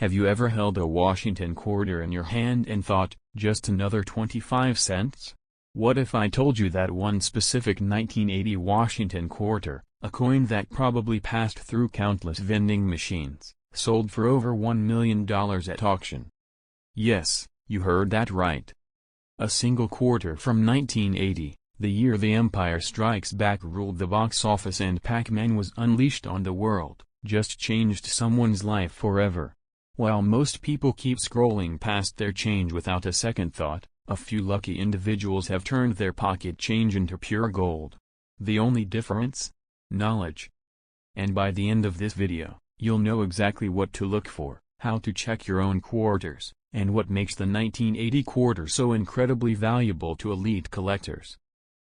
Have you ever held a Washington quarter in your hand and thought, just another 25 cents? What if I told you that one specific 1980 Washington quarter, a coin that probably passed through countless vending machines, sold for over $1 million at auction? Yes, you heard that right. A single quarter from 1980, the year The Empire Strikes Back ruled the box office and Pac-Man was unleashed on the world, just changed someone's life forever. While most people keep scrolling past their change without a second thought, a few lucky individuals have turned their pocket change into pure gold. The only difference? Knowledge. And by the end of this video, you'll know exactly what to look for, how to check your own quarters, and what makes the 1980 quarter so incredibly valuable to elite collectors.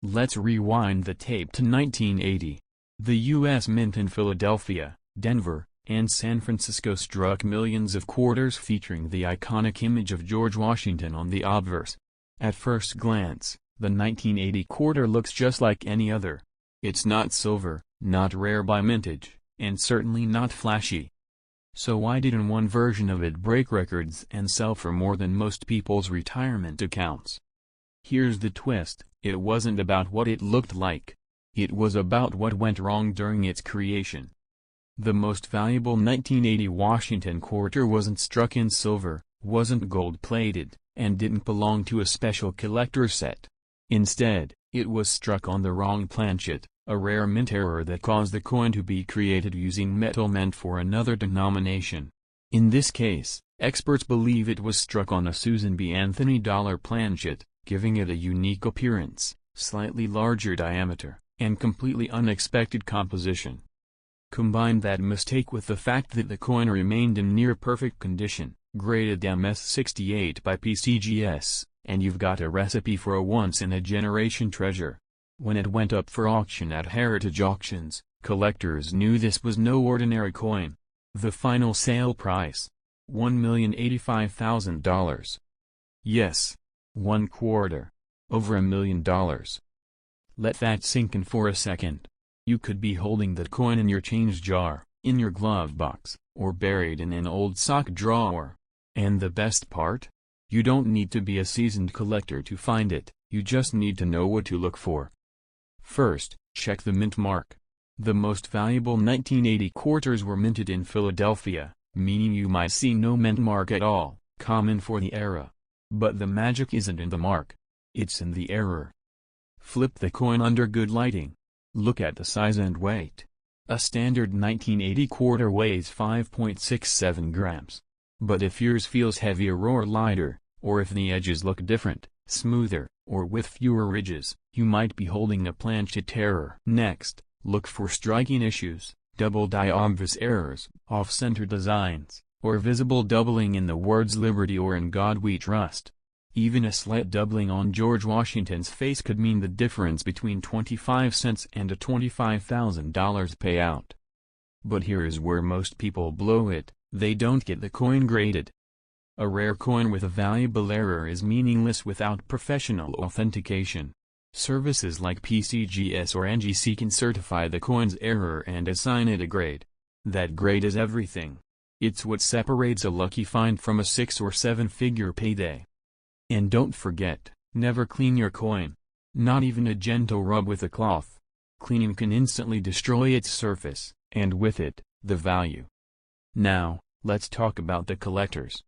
Let's rewind the tape to 1980. The U.S. Mint in Philadelphia, Denver, and San Francisco struck millions of quarters featuring the iconic image of George Washington on the obverse. At first glance, the 1980 quarter looks just like any other. It's not silver, not rare by mintage, and certainly not flashy. So why didn't one version of it break records and sell for more than most people's retirement accounts? Here's the twist, it wasn't about what it looked like. It was about what went wrong during its creation. The most valuable 1980 Washington quarter wasn't struck in silver, wasn't gold-plated, and didn't belong to a special collector's set. Instead, it was struck on the wrong planchet, a rare mint error that caused the coin to be created using metal meant for another denomination. In this case, experts believe it was struck on a Susan B. Anthony dollar planchet, giving it a unique appearance, slightly larger diameter, and completely unexpected composition. Combine that mistake with the fact that the coin remained in near-perfect condition, graded MS68 by PCGS, and you've got a recipe for a once-in-a-generation treasure. When it went up for auction at heritage auctions, collectors knew this was no ordinary coin. The final sale price? $1,085,000. Yes. One quarter. Over $1 million. Let that sink in for a second. You could be holding that coin in your change jar, in your glove box, or buried in an old sock drawer. And the best part? You don't need to be a seasoned collector to find it, you just need to know what to look for. First, check the mint mark. The most valuable 1980 quarters were minted in Philadelphia, meaning you might see no mint mark at all, common for the era. But the magic isn't in the mark. It's in the error. Flip the coin under good lighting. Look at the size and weight. A standard 1980 quarter weighs 5.67 grams. But if yours feels heavier or lighter, or if the edges look different, smoother, or with fewer ridges, you might be holding a planchet error. Next, look for striking issues, double die obverse errors, off-center designs, or visible doubling in the words Liberty or In God We Trust. Even a slight doubling on George Washington's face could mean the difference between 25 cents and a $25,000 payout. But here is where most people blow it, they don't get the coin graded. A rare coin with a valuable error is meaningless without professional authentication. Services like PCGS or NGC can certify the coin's error and assign it a grade. That grade is everything. It's what separates a lucky find from a 6- or 7-figure payday. And don't forget, never clean your coin. Not even a gentle rub with a cloth. Cleaning can instantly destroy its surface, and with it, the value. Now, let's talk about the collectors.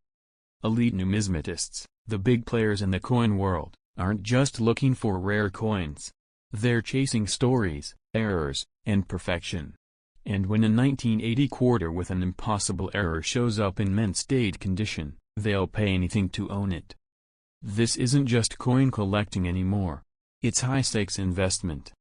Elite numismatists, the big players in the coin world, aren't just looking for rare coins. They're chasing stories, errors, and perfection. And when a 1980 quarter with an impossible error shows up in mint state condition, they'll pay anything to own it. This isn't just coin collecting anymore. It's high-stakes investment.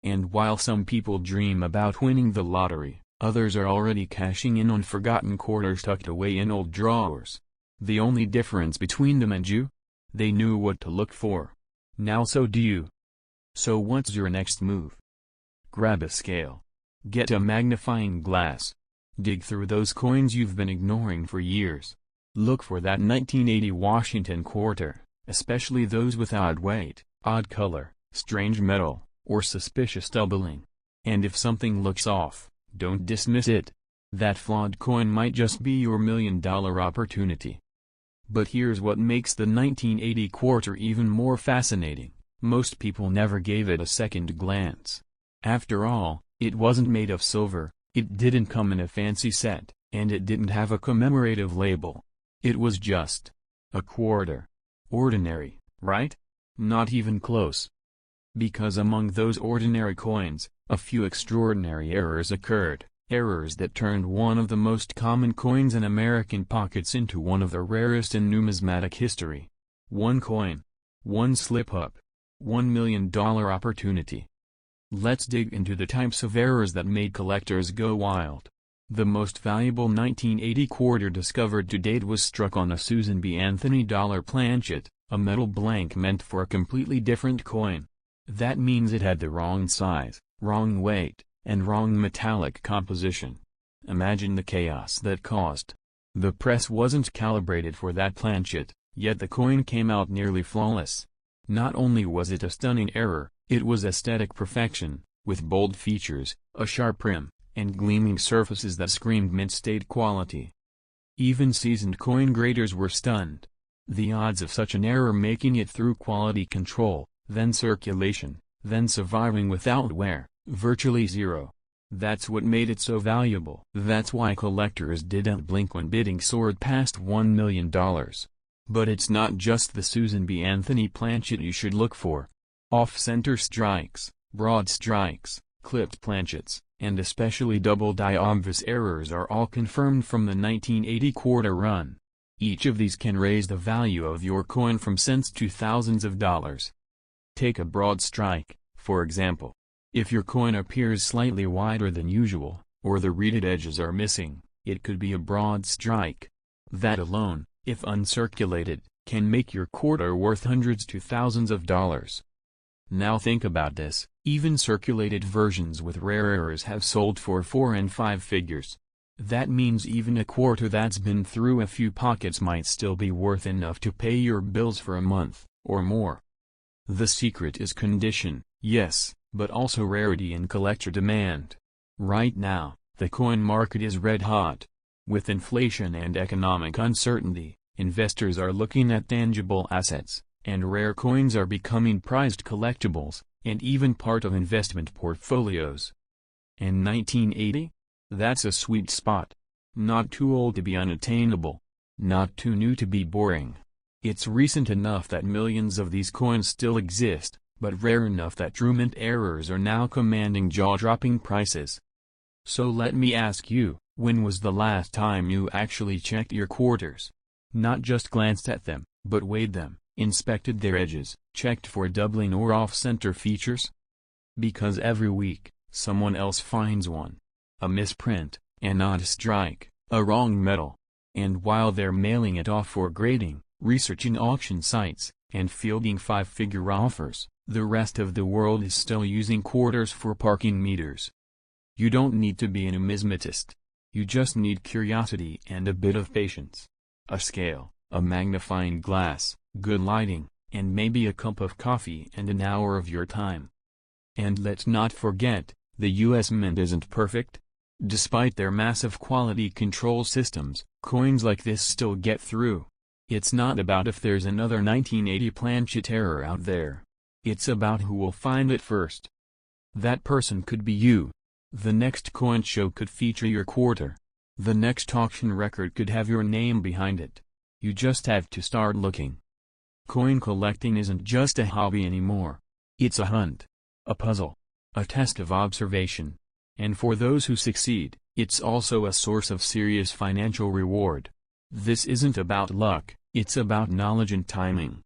And while some people dream about winning the lottery, others are already cashing in on forgotten quarters tucked away in old drawers. The only difference between them and you? They knew what to look for. Now so do you. So what's your next move? Grab a scale. Get a magnifying glass. Dig through those coins you've been ignoring for years. Look for that 1980 Washington quarter, especially those with odd weight, odd color, strange metal, or suspicious doubling. And if something looks off, don't dismiss it. That flawed coin might just be your $1,000,000 opportunity. But here's what makes the 1980 quarter even more fascinating. Most people never gave it a second glance. After all, it wasn't made of silver, it didn't come in a fancy set, and it didn't have a commemorative label. It was just a quarter. Ordinary, right? Not even close. Because among those ordinary coins, a few extraordinary errors occurred, errors that turned one of the most common coins in American pockets into one of the rarest in numismatic history. One coin. One slip-up. $1,000,000 opportunity. Let's dig into the types of errors that made collectors go wild. The most valuable 1980 quarter discovered to date was struck on a Susan B. Anthony dollar planchet, a metal blank meant for a completely different coin. That means it had the wrong size, wrong weight, and wrong metallic composition. Imagine the chaos that caused. The press wasn't calibrated for that planchet, yet the coin came out nearly flawless. Not only was it a stunning error, it was aesthetic perfection, with bold features, a sharp rim, and gleaming surfaces that screamed mint-state quality. Even seasoned coin graders were stunned. The odds of such an error making it through quality control, then circulation, then surviving without wear, virtually zero. That's what made it so valuable. That's why collectors didn't blink when bidding soared past $1,000,000. But it's not just the Susan B. Anthony planchet you should look for. Off-center strikes, broad strikes, clipped planchets, and especially double-die obverse errors are all confirmed from the 1980 quarter run. Each of these can raise the value of your coin from cents to thousands of dollars. Take a broad strike, for example. If your coin appears slightly wider than usual, or the reeded edges are missing, it could be a broad strike. That alone, if uncirculated, can make your quarter worth hundreds to thousands of dollars. Now think about this, even circulated versions with rare errors have sold for 4 and 5 figures. That means even a quarter that's been through a few pockets might still be worth enough to pay your bills for a month, or more. The secret is condition, yes, but also rarity and collector demand. Right now, the coin market is red hot. With inflation and economic uncertainty, investors are looking at tangible assets, and rare coins are becoming prized collectibles, and even part of investment portfolios. And 1980? That's a sweet spot. Not too old to be unattainable. Not too new to be boring. It's recent enough that millions of these coins still exist, but rare enough that true mint errors are now commanding jaw-dropping prices. So let me ask you, when was the last time you actually checked your quarters? Not just glanced at them, but weighed them, inspected their edges, checked for doubling or off-center features? Because every week, someone else finds one. A misprint, an odd strike, a wrong metal. And while they're mailing it off for grading, researching auction sites, and fielding 5-figure offers, the rest of the world is still using quarters for parking meters. You don't need to be a numismatist. You just need curiosity and a bit of patience. A scale, a magnifying glass, good lighting, and maybe a cup of coffee and an hour of your time. And let's not forget, the US Mint isn't perfect. Despite their massive quality control systems, coins like this still get through. It's not about if there's another 1980 planchet error out there. It's about who will find it first. That person could be you. The next coin show could feature your quarter. The next auction record could have your name behind it. You just have to start looking. Coin collecting isn't just a hobby anymore. It's a hunt. A puzzle. A test of observation. And for those who succeed, it's also a source of serious financial reward. This isn't about luck, it's about knowledge and timing.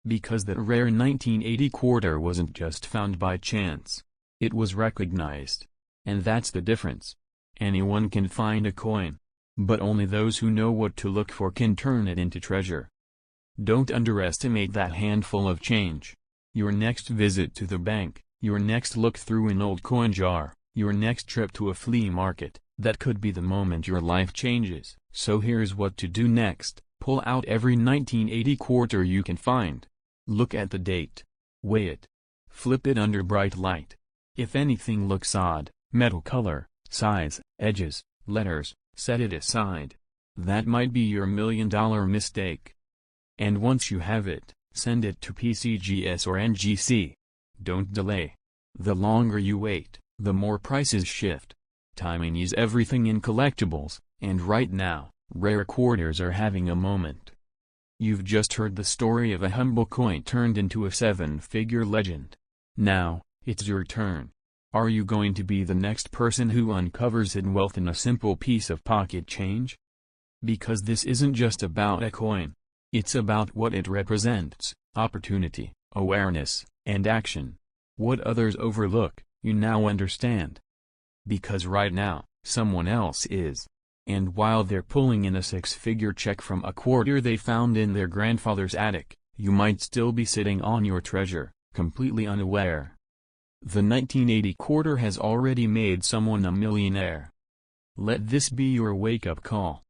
Because that rare 1980 quarter wasn't just found by chance. It was recognized. And that's the difference. Anyone can find a coin. But only those who know what to look for can turn it into treasure. Don't underestimate that handful of change. Your next visit to the bank, your next look through an old coin jar, your next trip to a flea market, that could be the moment your life changes. So here's what to do next. Pull out every 1980 quarter you can find. Look at the date. Weigh it. Flip it under bright light. If anything looks odd, metal color, size, edges, letters, set it aside. That might be your $1,000,000 mistake. And once you have it, send it to PCGS or NGC. Don't delay. The longer you wait, the more prices shift. Timing is everything in collectibles, and right now, rare quarters are having a moment. You've just heard the story of a humble coin turned into a 7-figure legend. Now, it's your turn. Are you going to be the next person who uncovers hidden wealth in a simple piece of pocket change? Because this isn't just about a coin. It's about what it represents: opportunity, awareness, and action. What others overlook, you now understand. Because right now, someone else is. And while they're pulling in a 6-figure check from a quarter they found in their grandfather's attic, you might still be sitting on your treasure, completely unaware. The 1980 quarter has already made someone a millionaire. Let this be your wake-up call.